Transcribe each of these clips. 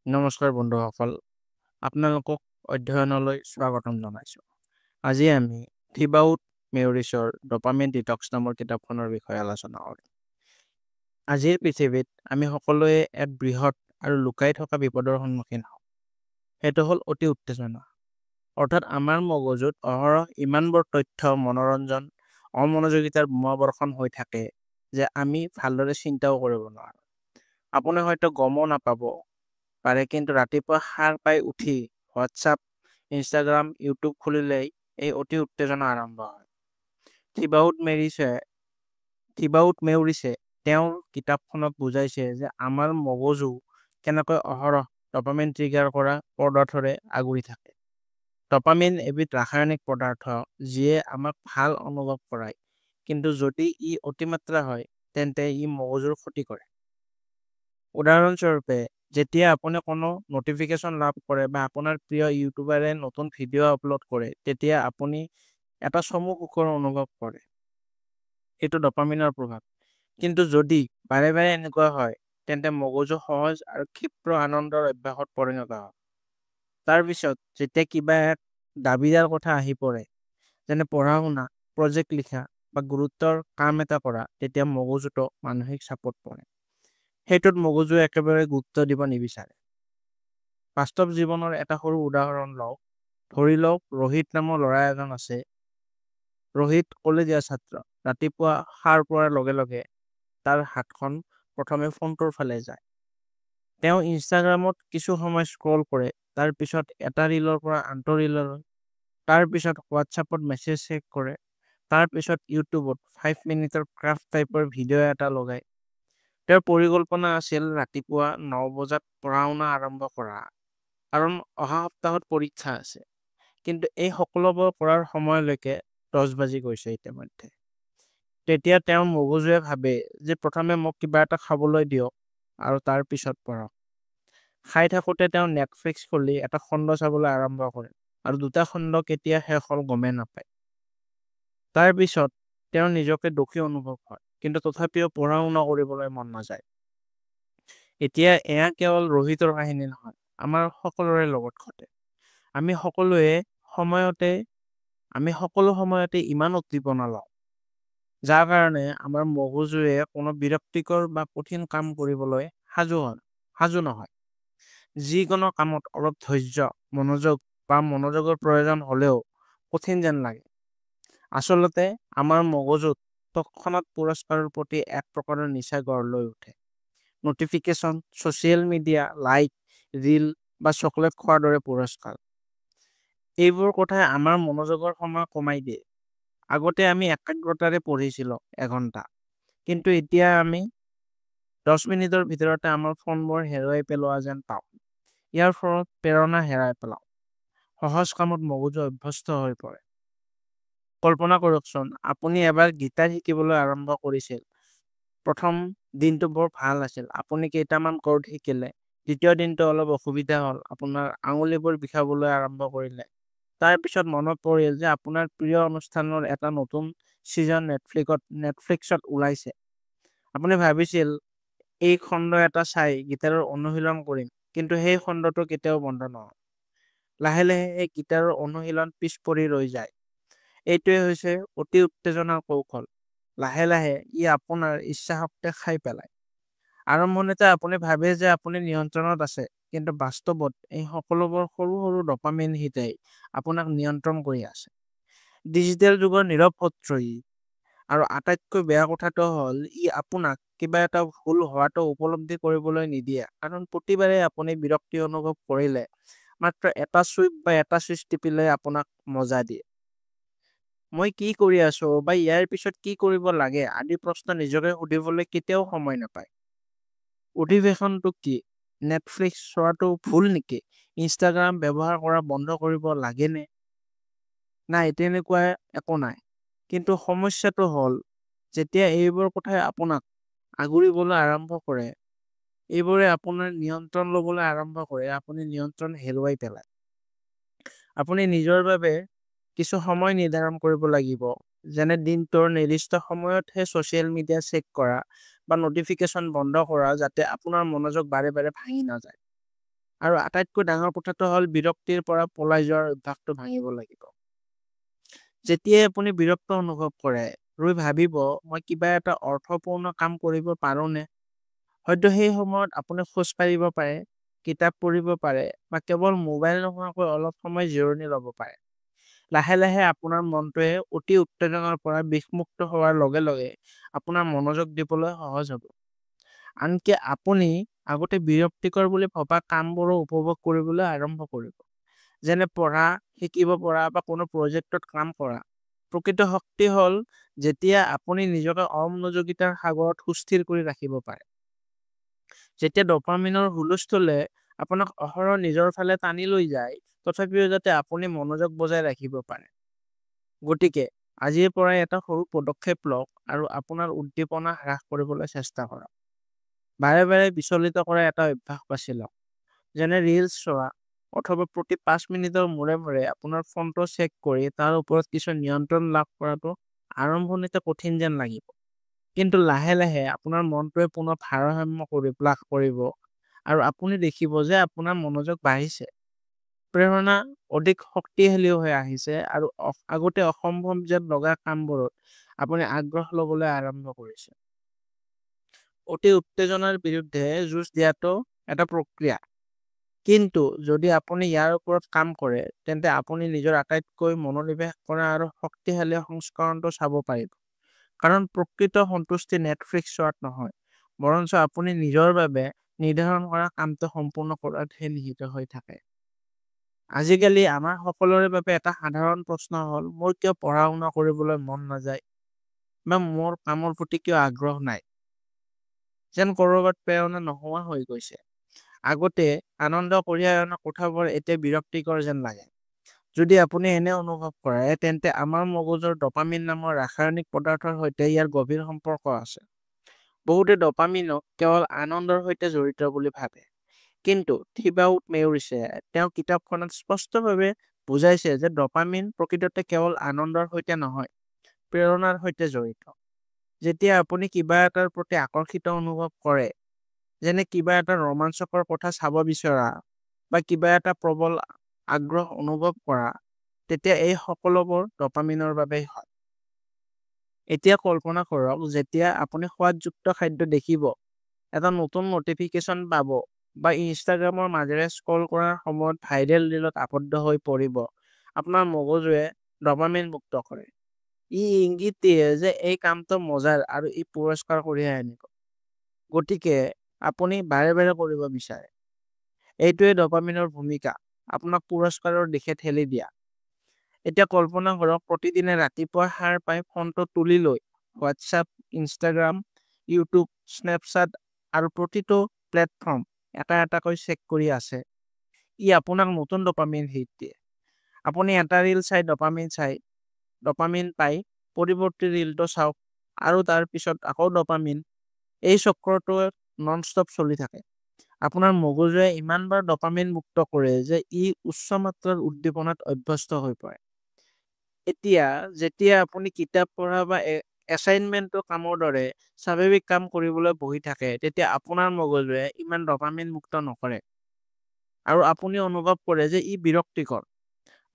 নমস্কাৰ বন্ধুসকল, আপোনালোকক অধ্যয়নলৈ স্বাগতম জনাইছোঁ। আজি আমি থিবাউট মেয়ৰিছৰ ডপামিন ডিটক্স নামৰ কিতাপখনৰ বিষয়ে আলোচনা কৰিম। আজিৰ পৃথিৱীত আমি সকলোৱে এক বৃহৎ আৰু লুকাই থকা বিপদৰ সন্মুখীন হওঁ। সেইটো হ'ল অতি উত্তেজনা। অৰ্থাৎ আমাৰ মগজুত অহৰহ ইমানবোৰ তথ্য, মনোৰঞ্জন, অমনোযোগিতাৰ বোমাবৰ্ষণ হৈ থাকে যে আমি ভালদৰে চিন্তাও কৰিব নোৱাৰোঁ। আপুনি হয়তো গমো নাপাব পাৰে, কিন্তু ৰাতিপুৱা সাৰ পাই উঠি হোৱাটছআপ, ইনষ্টাগ্ৰাম, ইউটিউব খুলিলেই এই অতি উত্তেজনা আৰম্ভ হয়। থিবাউট মেয়ৰিছে তেওঁৰ কিতাপখনত বুজাইছে যে আমাৰ মগজু কেনেকৈ অহৰহ ডপামিন ট্ৰিগাৰ কৰা পদাৰ্থৰে আগুৰি থাকে। ডপামিন এবিধ ৰাসায়নিক পদাৰ্থ যিয়ে আমাক ভাল অনুভৱ কৰায়, কিন্তু যদি ই অতিমাত্ৰা হয় তেন্তে ই মগজুৰ ক্ষতি কৰে। উদাহৰণস্বৰূপে, যেতিয়া আপুনি কোনো নটিফিকেশ্যন লাভ কৰে বা আপোনাৰ প্ৰিয় ইউটিউবাৰে নতুন ভিডিঅ' আপলোড কৰে, তেতিয়া আপুনি এটা চমু সুখৰ অনুভৱ কৰে। এইটো ডপামিনৰ প্ৰভাৱ। কিন্তু যদি বাৰে বাৰে এনেকুৱা হয়, তেন্তে মগজু সহজ আৰু ক্ষিপ্ৰ আনন্দৰ অভ্যাসত পৰিণত হয়। তাৰপিছত যেতিয়া কিবা এক দাবীদাৰ কথা আহি পৰে, যেনে পঢ়া শুনা, প্ৰজেক্ট লিখা বা গুৰুত্বৰ কাম এটা কৰা, তেতিয়া মগজুটো মানসিক চাপত পৰে। সেইটোত মগজুৱে একেবাৰে গুৰুত্ব দিব নিবিচাৰে। বাস্তৱ জীৱনৰ এটা সৰু উদাহৰণ লওক। ধৰি লওক ৰোহিত নামৰ ল'ৰা এজন আছে। ৰোহিত কলেজীয়া ছাত্ৰ। ৰাতিপুৱা সাৰ পোৱাৰ লগে লগে তাৰ হাতখন প্ৰথমে ফোনটোৰ ফালে যায়। তেওঁ ইনষ্টাগ্ৰামত কিছু সময় স্ক্ৰল কৰে, তাৰ পিছত এটা ৰীলৰ পৰা আনটো ৰীললৈ, তাৰ পিছত হোৱাটছআপত মেছেজ চেক কৰে, তাৰ পিছত ইউটিউবত 5 মিনিটৰ ক্ৰাফ্ট টাইপৰ ভিডিঅ' এটা লগায়। তেওঁৰ পৰিকল্পনা আছিল ৰাতিপুৱা 9 বজাত পঢ়া শুনা আৰম্ভ কৰা, কাৰণ অহা সপ্তাহত পৰীক্ষা আছে। কিন্তু এই সকলোবোৰ কৰাৰ সময়লৈকে 10 বাজি গৈছে ইতিমধ্যে। তেতিয়া তেওঁৰ মগজুৱে ভাবে যে প্ৰথমে মোক কিবা এটা খাবলৈ দিয়ক আৰু তাৰ পিছত পঢ়ক। খাই থাকোঁতে তেওঁ নেটফ্লিক্স খুলি এটা খণ্ড চাবলৈ আৰম্ভ কৰে, আৰু 2টা খণ্ড কেতিয়া শেষ হ'ল গমেই নাপায়। তাৰ পিছত তেওঁৰ নিজকে দোষী অনুভৱ হয়, কিন্তু তথাপিও পঢ়া শুনা কৰিবলৈ মন নাযায়। এতিয়া এয়া কেৱল ৰোহিতৰ কাহিনী নহয়, আমাৰ সকলোৰে লগত ঘটে। আমি সকলো সময়তে ইমান উদ্দীপনা লওঁ, যাৰ কাৰণে আমাৰ মগজুৱে কোনো বিৰক্তিকৰ বা কঠিন কাম কৰিবলৈ সাজু নহয়। যিকোনো কামত অলপ ধৈৰ্য, মনোযোগৰ প্ৰয়োজন হ'লেও কঠিন যেন লাগে। আচলতে আমাৰ মগজুত তৎক্ষণাত পুৰস্কাৰৰ প্ৰতি এক প্ৰকাৰৰ নিচা গঢ় লৈ উঠে। Notification, social media, like, reel বা চকলেট খোৱাৰ দৰে পুৰস্কাৰ। এইবোৰ কথাই আমাৰ মনোযোগৰ সময় কমাই দিয়ে। আগতে আমি একাগ্ৰতাৰে পঢ়িছিলোঁ এঘণ্টা, কিন্তু এতিয়া আমি 10 মিনিটৰ ভিতৰতে আমাৰ ফোনবোৰ হেৰুৱাই পেলোৱা যেন পাওঁ। ইয়াৰ ফলত প্ৰেৰণা হেৰাই পেলাওঁ। সহজ কামত মগজু অভ্যস্ত হৈ পৰে। কল্পনা কৰকচোন, আপুনি এবাৰ গীটাৰ শিকিবলৈ আৰম্ভ কৰিছিল। প্ৰথম দিনটো বৰ ভাল আছিল। আপুনি কেইটামান কৰ্ড শিকিলে। দ্বিতীয় দিনটো অলপ অসুবিধা হ'ল, আপোনাৰ আঙুলিবোৰ বিষাবলৈ আৰম্ভ কৰিলে। তাৰ পিছত মনত পৰিল যে আপোনাৰ প্ৰিয় অনুষ্ঠানৰ এটা নতুন ছিজন নেটফ্লিক্সত ওলাইছে। আপুনি ভাবিছিল এই খণ্ড এটা চাই গীটাৰৰ অনুশীলন কৰিম, কিন্তু সেই খণ্ডটো কেতিয়াও বন্ধ নহয়। লাহে লাহে এই গীটাৰৰ অনুশীলন পিছ পৰি ৰৈ যায়। এইটোৱে হৈছে অতি উত্তেজনাৰ কৌশল। লাহে লাহে ই আপোনাৰ ইচ্ছাশক্তি খাই পেলায়। আৰম্ভণিতে আপুনি ভাবে যে আপুনি নিয়ন্ত্ৰণত আছে, কিন্তু বাস্তৱত এই সকলোবোৰ সৰু সৰু ডপামিন হিটেই আপোনাক নিয়ন্ত্ৰণ কৰি আছে। ডিজিটেল যুগৰ নীৰৱ শত্ৰু ই। আৰু আটাইতকৈ বেয়া কথাটো হ'ল, ই আপোনাক কিবা এটা ভুল হোৱাটো উপলব্ধি কৰিবলৈ নিদিয়ে, কাৰণ প্ৰতিবাৰে আপুনি বিৰক্তি অনুভৱ কৰিলে মাত্ৰ এটা চুইচ টিপিলে আপোনাক মজা দিয়ে। মই কি কৰি আছো বা ইয়াৰ পিছত কি কৰিব লাগে আদি প্ৰশ্ন নিজকে সুধিবলৈ কেতিয়াও সময় নাপায়। অধিৱেশনটো কি? নেটফ্লিক্স চোৱাটো ভুল নেকি? ইনষ্টাগ্ৰাম ব্যৱহাৰ কৰা বন্ধ কৰিব লাগেনে? নাই, তেনেকুৱা একো নাই। কিন্তু সমস্যাটো হ'ল, যেতিয়া এইবোৰ কথাই আপোনাক আগুৰিবলৈ আৰম্ভ কৰে, এইবোৰে আপোনাৰ নিয়ন্ত্ৰণ ল'বলৈ আৰম্ভ কৰে, আপুনি নিয়ন্ত্ৰণ হেৰুৱাই পেলায়। আপুনি নিজৰ বাবে কিছু সময় নিৰ্ধাৰণ কৰিব লাগিব, যেনে দিনটোৰ নিৰ্দিষ্ট সময়তহে ছ'চিয়েল মিডিয়া চেক কৰা বা নটিফিকেশ্যন বন্ধ কৰা, যাতে আপোনাৰ মনোযোগ বাৰে বাৰে ভাঙি নাযায়। আৰু আটাইতকৈ ডাঙৰ কথাটো হ'ল বিৰক্তিৰ পৰা পলাই যোৱাৰ অভ্যাসটো ভাঙিব লাগিব। যেতিয়াই আপুনি বিৰক্ত অনুভৱ কৰে, ভাবিব মই কিবা এটা অৰ্থপূৰ্ণ কাম কৰিব পাৰোঁনে? হয়তো সেই সময়ত আপুনি খোজ কাঢ়িব পাৰে, কিতাপ পঢ়িব পাৰে বা কেৱল মোবাইল নোহোৱাকৈ অলপ সময় জিৰণি ল'ব পাৰে। লাহে লাহে আপোনাৰ মনটোৱে অতি উত্তেজনাৰ পৰা বিষমুক্ত হোৱাৰ লগে লগে আপোনাৰ মনোযোগ দিবলৈ সহজ হ'ব। আনকি আপুনি আগতে বিৰক্তিকৰ বুলি ভবা কামবোৰো উপভোগ কৰিবলৈ আৰম্ভ কৰিব। যেনে পঢ়া, শিকিব পৰা বা কোনো প্ৰজেক্টত কাম কৰা। প্ৰকৃত শক্তি হ'ল যেতিয়া আপুনি নিজকে অমনোযোগিতাৰ সাগৰত সুস্থিৰ কৰি ৰাখিব পাৰে। যেতিয়া ডপামিনৰ হুলস্থুলে আপোনাক অহৰহ নিজৰ ফালে টানি লৈ যায়, তথাপিও যাতে আপুনি মনোযোগ বজাই ৰাখিব পাৰে। গতিকে আজিৰ পৰাই এটা সৰু পদক্ষেপ লওক আৰু আপোনাৰ উদ্দীপনা হ্ৰাস কৰিবলৈ চেষ্টা কৰক। বাৰে বাৰে বিচলিত কৰা এটা অভ্যাস বাছি লওক, যেনে ৰিলছ চোৱা, অথবা প্ৰতি 5 মিনিটৰ মূৰে মূৰে আপোনাৰ ফোনটো চেক কৰি তাৰ ওপৰত কিছু নিয়ন্ত্ৰণ লাভ কৰাটো আৰম্ভণিতে কঠিন যেন লাগিব। কিন্তু লাহে লাহে আপোনাৰ মনটোৱে পুনৰ ভাৰসাম্য লাভ কৰিব আৰু আপুনি দেখিব যে আপোনাৰ মনোযোগ বাঢ়িছে, প্ৰেৰণা অধিক শক্তিশালী হৈ আহিছে আৰু আগতে অসম্ভৱ যেন লগা কামবোৰত আপুনি আগ্ৰহ ল'বলৈ আৰম্ভ কৰিছে। অতি উত্তেজনাৰ বিৰুদ্ধে যুঁজ দিয়াটো এটা প্ৰক্ৰিয়া, কিন্তু যদি আপুনি ইয়াৰ ওপৰত কাম কৰে, তেন্তে আপুনি নিজৰ আটাইতকৈ মনোনিৱেশ কৰা আৰু শক্তিশালী সংস্কৰণটো চাব পাৰিব। কাৰণ প্ৰকৃত সন্তুষ্টি নেটফ্লিক্স চোৱাত নহয়, বৰঞ্চ আপুনি নিজৰ বাবে নিৰ্ধাৰণ কৰা কামটো সম্পূৰ্ণ কৰাতহে নিহিত হৈ থাকে। আজিকালি আমাৰ সকলোৰে বাবে এটা সাধাৰণ প্ৰশ্ন হ'ল, মোৰ কিয় পঢ়া শুনা কৰিবলৈ মন নাযায় বা মোৰ কামৰ প্ৰতি কিয় আগ্ৰহ নাই। যেন ক'ৰবাত প্ৰেৰণা নোহোৱা হৈ গৈছে। আগতে আনন্দ কঢ়িয়াই অনা কথাবোৰ এতিয়া বিৰক্তিকৰ যেন লাগে। যদি আপুনি এনে অনুভৱ কৰে, তেন্তে আমাৰ মগজুৰ ডপামিন নামৰ ৰাসায়নিক পদাৰ্থৰ সৈতে ইয়াৰ গভীৰ সম্পৰ্ক আছে। বহুতে ডপামিনক কেৱল আনন্দৰ সৈতে জড়িত বুলি ভাবে, কিন্তু থিবাউট মেয়ৰিছে তেওঁ কিতাপখনত স্পষ্টভাৱে বুজাইছে যে ডপামিন প্ৰকৃততে কেৱল আনন্দৰ সৈতে নহয়, প্ৰেৰণাৰ সৈতে জড়িত। যেতিয়া আপুনি কিবা এটাৰ প্ৰতি আকৰ্ষিত অনুভৱ কৰে, যেনে কিবা এটা ৰোমাঞ্চকৰ কথা চাব বিচৰা বা কিবা এটা প্ৰবল আগ্ৰহ অনুভৱ কৰা, তেতিয়া এই সকলোবোৰ ডপামিনৰ বাবেই হয়। এতিয়া কল্পনা কৰক, যেতিয়া আপুনি সোৱাদযুক্ত খাদ্য দেখিব, এটা নতুন নটিফিকেশ্যন পাব বা ইনষ্টাগ্ৰামৰ মাজেৰে স্ক্ৰল কৰাৰ সময়ত ভাইৰেল ৰিলত আবদ্ধ হৈ পৰিব, আপোনাৰ মগজুৱে ডপামিন মুক্ত কৰে। ই ইংগিত দিয়ে যে এই কামটো মজাৰ আৰু ই পুৰস্কাৰ কঢ়িয়াই আনিব। গতিকে আপুনি বাৰে বাৰে কৰিব বিচাৰে। এইটোৱে ডপামিনৰ ভূমিকা, আপোনাক পুৰস্কাৰৰ দিশে ঠেলি দিয়া। এতিয়া কল্পনা কৰক, প্ৰতিদিনে ৰাতিপুৱা সাৰ পাই ফোনটো তুলি লৈ হোৱাটছআপ, ইনষ্টাগ্ৰাম, ইউটিউব, স্নেপচাট আৰু প্ৰতিটো প্লেটফৰ্ম এটা এটাকৈ চেক কৰি আছে। ই আপোনাক নতুন ডপামিন হিট দিয়ে। আপুনি এটা ৰিল চাই ডপামিন পাই পৰৱৰ্তী ৰিলটো চাওক আৰু তাৰ পিছত আকৌ ডপামিন। এই চক্ৰটোৱে নন ষ্টপ চলি থাকে। আপোনাৰ মগজুৱে ইমানবাৰ ডপামিন মুক্ত কৰে যে ই উচ্চ মাত্ৰাৰ উদ্দীপনাত অভ্যস্ত হৈ পৰে। এতিয়া যেতিয়া আপুনি কিতাপ পঢ়া বা এছাইনমেণ্টৰ কামৰ দৰে স্বাভাৱিক কাম কৰিবলৈ বহি থাকে, তেতিয়া আপোনাৰ মগজুৱে ইমান ডপামিন মুক্ত নকৰে আৰু আপুনি অনুভৱ কৰে যে ই বিৰক্তিকৰ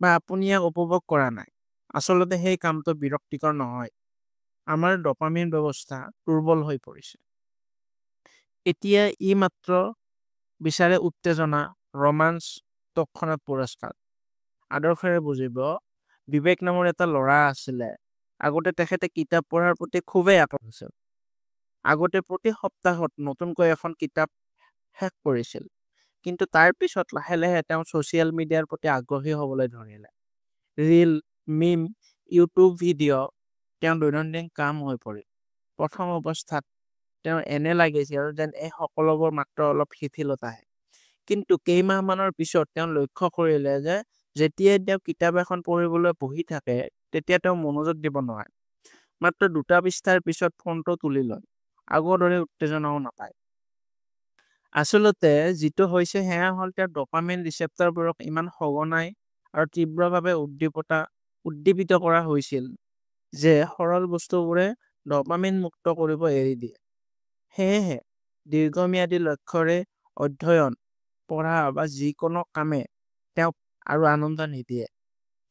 বা আপুনি ইয়াক উপভোগ কৰা নাই। আচলতে সেই কামটো বিৰক্তিকৰ নহয়, আমাৰ ডপামিন ব্যৱস্থা দুৰ্বল হৈ পৰিছে। এতিয়া ই মাত্ৰ বিচাৰে উত্তেজনা, ৰোমাঞ্চ, তৎক্ষণাৎ পুৰস্কাৰ। আদৰ্শৰে বুজিব, বিবেক নামৰ এটা ল'ৰা আছিলে। আগতে তেখেতে কিতাপ পঢ়াৰ প্ৰতি খুবেই আকৰ্ষিত আছিল। আগতে প্ৰতি সপ্তাহত নতুনকৈ এখন কিতাপ শেষ কৰিছিল। কিন্তু তাৰ পিছত লাহে লাহে তেওঁ ছ'চিয়েল মিডিয়াৰ প্ৰতি আগ্ৰহী হ'বলৈ ধৰিলে। ৰিল, মিম, ইউটিউব ভিডিঅ' তেওঁৰ দৈনন্দিন কাম হৈ পৰিল। প্ৰথম অৱস্থাত তেওঁৰ এনে লাগিছিল যেন এই সকলোবোৰ মাত্ৰ অলপ শিথিলতাহে। কিন্তু কেইমাহমানৰ পিছত তেওঁ লক্ষ্য কৰিলে যে যেতিয়াই তেওঁ কিতাপ এখন পঢ়িবলৈ বহি থাকে, তেতিয়া তেওঁ মনোযোগ দিব নোৱাৰে। মাত্ৰ 2টা পৃষ্ঠাৰ পিছত ফোনটো তুলি লয়। আগৰ দৰে উত্তেজনাও নাপায়। আচলতে যিটো হৈছে সেয়া হ'ল তেওঁৰ ডপামিন ৰিচেপ্টৰবোৰক ইমান সঘনাই আৰু তীব্ৰভাৱে উদ্দীপিত কৰা হৈছিল যে সৰল বস্তুবোৰে ডপামিন মুক্ত কৰিব এৰি দিয়ে। সেয়েহে দীৰ্ঘম্যাদী লক্ষ্যৰে অধ্যয়ন, পঢ়া বা যিকোনো কামে তেওঁক আৰু আনন্দ নিদিয়ে।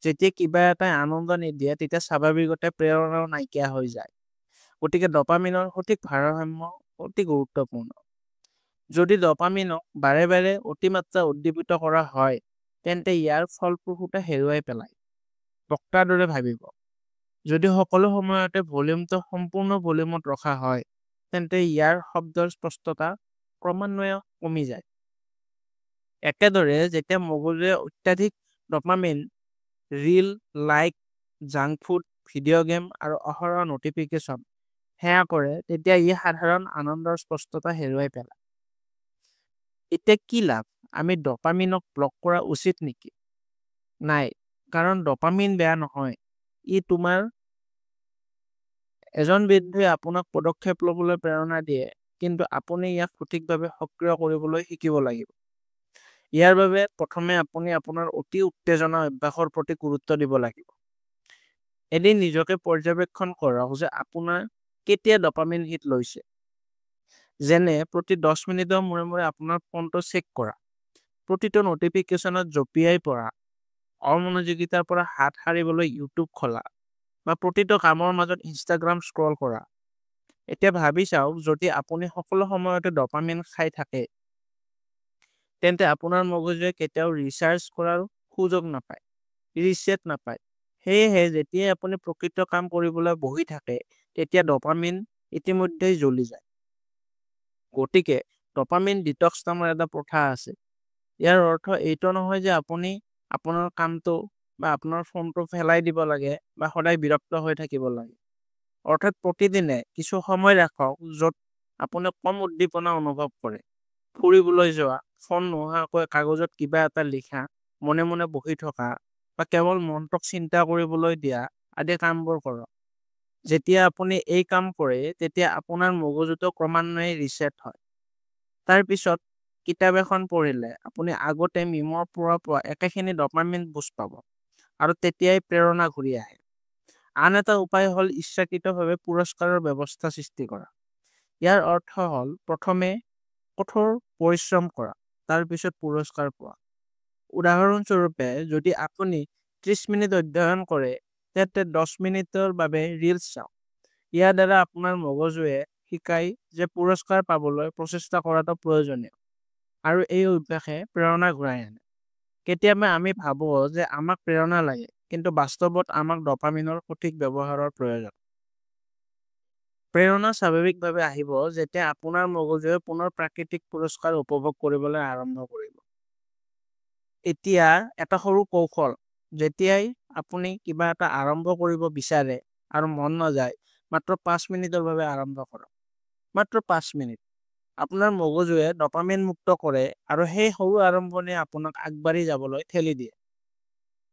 যেতিয়া কিবা এটাই আনন্দ নিদিয়ে তেতিয়া স্বাভাৱিকতে প্ৰেৰণাও নাইকিয়া হৈ যায়। গতিকে ডপামিনৰ সঠিক ভাৰসাম্য অতি গুৰুত্বপূৰ্ণ। যদি ডপামিনক বাৰে বাৰে অতিমাত্ৰা উদ্দীপিত কৰা হয় তেন্তে ইয়াৰ ফলপ্ৰসূতা হেৰুৱাই পেলায়। বক্তাৰ দৰে ভাবিব। যদি সকলো সময়তে ভলিউমটো সম্পূৰ্ণ ভলিউমত ৰখা হয় তেন্তে ইয়াৰ শব্দৰ স্পষ্টতা ক্ৰমান্বয়ে কমি যায়। একেদৰে যেতিয়া মগজুৱে অত্যাধিক dopamine, reel, like, junk food, video' game আৰু অহৰহ নটিফিকেশ্যন সেয়া কৰে তেতিয়া ই সাধাৰণ আনন্দৰ স্পষ্টতা হেৰুৱাই পেলায়। এতিয়া কি লাভ? আমি ডপামিনক ব্লক কৰা উচিত নেকি? নাই, কাৰণ ডপামিন বেয়া নহয়। এজন বৃদ্ধই আপোনাক পদক্ষেপ ল'বলৈ প্ৰেৰণা দিয়ে, কিন্তু আপুনি ইয়াক সঠিকভাৱে সক্ৰিয় কৰিবলৈ শিকিব লাগিব। ইয়াৰ বাবে প্ৰথমে আপুনি আপোনাৰ অতি উত্তেজনা অভ্যাসৰ প্ৰতি গুৰুত্ব দিব লাগিব। এদিন নিজকে পৰ্যবেক্ষণ কৰক যে আপোনাৰ কেতিয়া ডপামিন হিট লৈছে। যেনে প্ৰতি 10 মিনিটৰ মূৰে মূৰে আপোনাৰ ফোনটো চেক কৰা, প্ৰতিটো নটিফিকেশ্যনত জঁপিয়াই পৰা, অমনোযোগিতাৰ পৰা হাত সাৰিবলৈ ইউটিউব খোলা, বা প্ৰতিটো কামৰ মাজত ইনষ্টাগ্ৰাম স্ক্ৰল কৰা। এতিয়া ভাবি চাওক, যদি আপুনি সকলো সময়তে ডপামিন খাই থাকে তেন্তে আপোনাৰ মগজুৱে কেতিয়াও ৰিচাৰ্জ কৰাৰ সুযোগ নাপায়, ৰিছেট নাপায়। সেয়েহে যেতিয়াই আপুনি প্ৰকৃত কাম কৰিবলৈ বহি থাকে তেতিয়া ডপামিন ইতিমধ্যেই জ্বলি যায়। গতিকে ডপামিন ডিটক্স নামৰ এটা প্ৰথা আছে। ইয়াৰ অৰ্থ এইটো নহয় যে আপুনি আপোনাৰ কামটো বা আপোনাৰ ফোনটো পেলাই দিব লাগে বা সদায় বিৰক্ত হৈ থাকিব লাগে। অৰ্থাৎ প্ৰতিদিনে কিছু সময় ৰাখক য'ত আপুনি কম উদ্দীপনা অনুভৱ কৰে। ফুৰিবলৈ যোৱা, ফোন নোহোৱাকৈ কাগজত কিবা এটা লিখা, মনে মনে বহি থকা, বা কেৱল মনটোক চিন্তা কৰিবলৈ দিয়া আদি কামবোৰ কৰক। যেতিয়া আপুনি এই কাম কৰে তেতিয়া আপোনাৰ মগজুটো ক্ৰমান্বয়ে ৰিছেট হয়। তাৰ পিছত কিতাপ এখন পঢ়িলে আপুনি আগতে মিমৰ পৰা পোৱা একেখিনি ডপামিন বুষ্ট পাব আৰু তেতিয়াই প্ৰেৰণা ঘূৰি আহে। আন এটা উপায় হ'ল ইচ্ছাকৃতভাৱে পুৰস্কাৰৰ ব্যৱস্থা সৃষ্টি কৰা। ইয়াৰ অৰ্থ হ'ল প্ৰথমে কঠোৰ পৰিশ্ৰম কৰা, তাৰ পিছত পুৰস্কাৰ পোৱা। উদাহৰণস্বৰূপে, যদি আপুনি 30 মিনিট অধ্যয়ন কৰে তেন্তে 10 মিনিটৰ বাবে ৰীলছ চাওক। ইয়াৰ দ্বাৰা আপোনাৰ মগজুৱে শিকায় যে পুৰস্কাৰ পাবলৈ প্ৰচেষ্টা কৰাটো প্ৰয়োজনীয়, আৰু এই অভ্যাসে প্ৰেৰণা ঘূৰাই আনে। কেতিয়াবা আমি ভাবোঁ যে আমাক প্ৰেৰণা লাগে, কিন্তু বাস্তৱত আমাক ডপামিনৰ সঠিক ব্যৱহাৰৰ প্ৰয়োজন। প্ৰেৰণা স্বাভাৱিকভাৱে আহিব যেতিয়া আপোনাৰ মগজুৱে পুনৰ প্ৰাকৃতিক পুৰস্কাৰ উপভোগ কৰিবলৈ আৰম্ভ কৰিব। এতিয়া এটা সৰু কৌশল, যেতিয়াই আপুনি কিবা এটা আৰম্ভ কৰিব বিচাৰে আৰু মন নাযায়, মাত্ৰ 5 মিনিটৰ বাবে আৰম্ভ কৰক। মাত্ৰ 5 মিনিট। আপোনাৰ মগজুৱে ডপামিন মুক্ত কৰে আৰু সেই সৰু আৰম্ভণিয়ে আপোনাক আগবাঢ়ি যাবলৈ ঠেলি দিয়ে।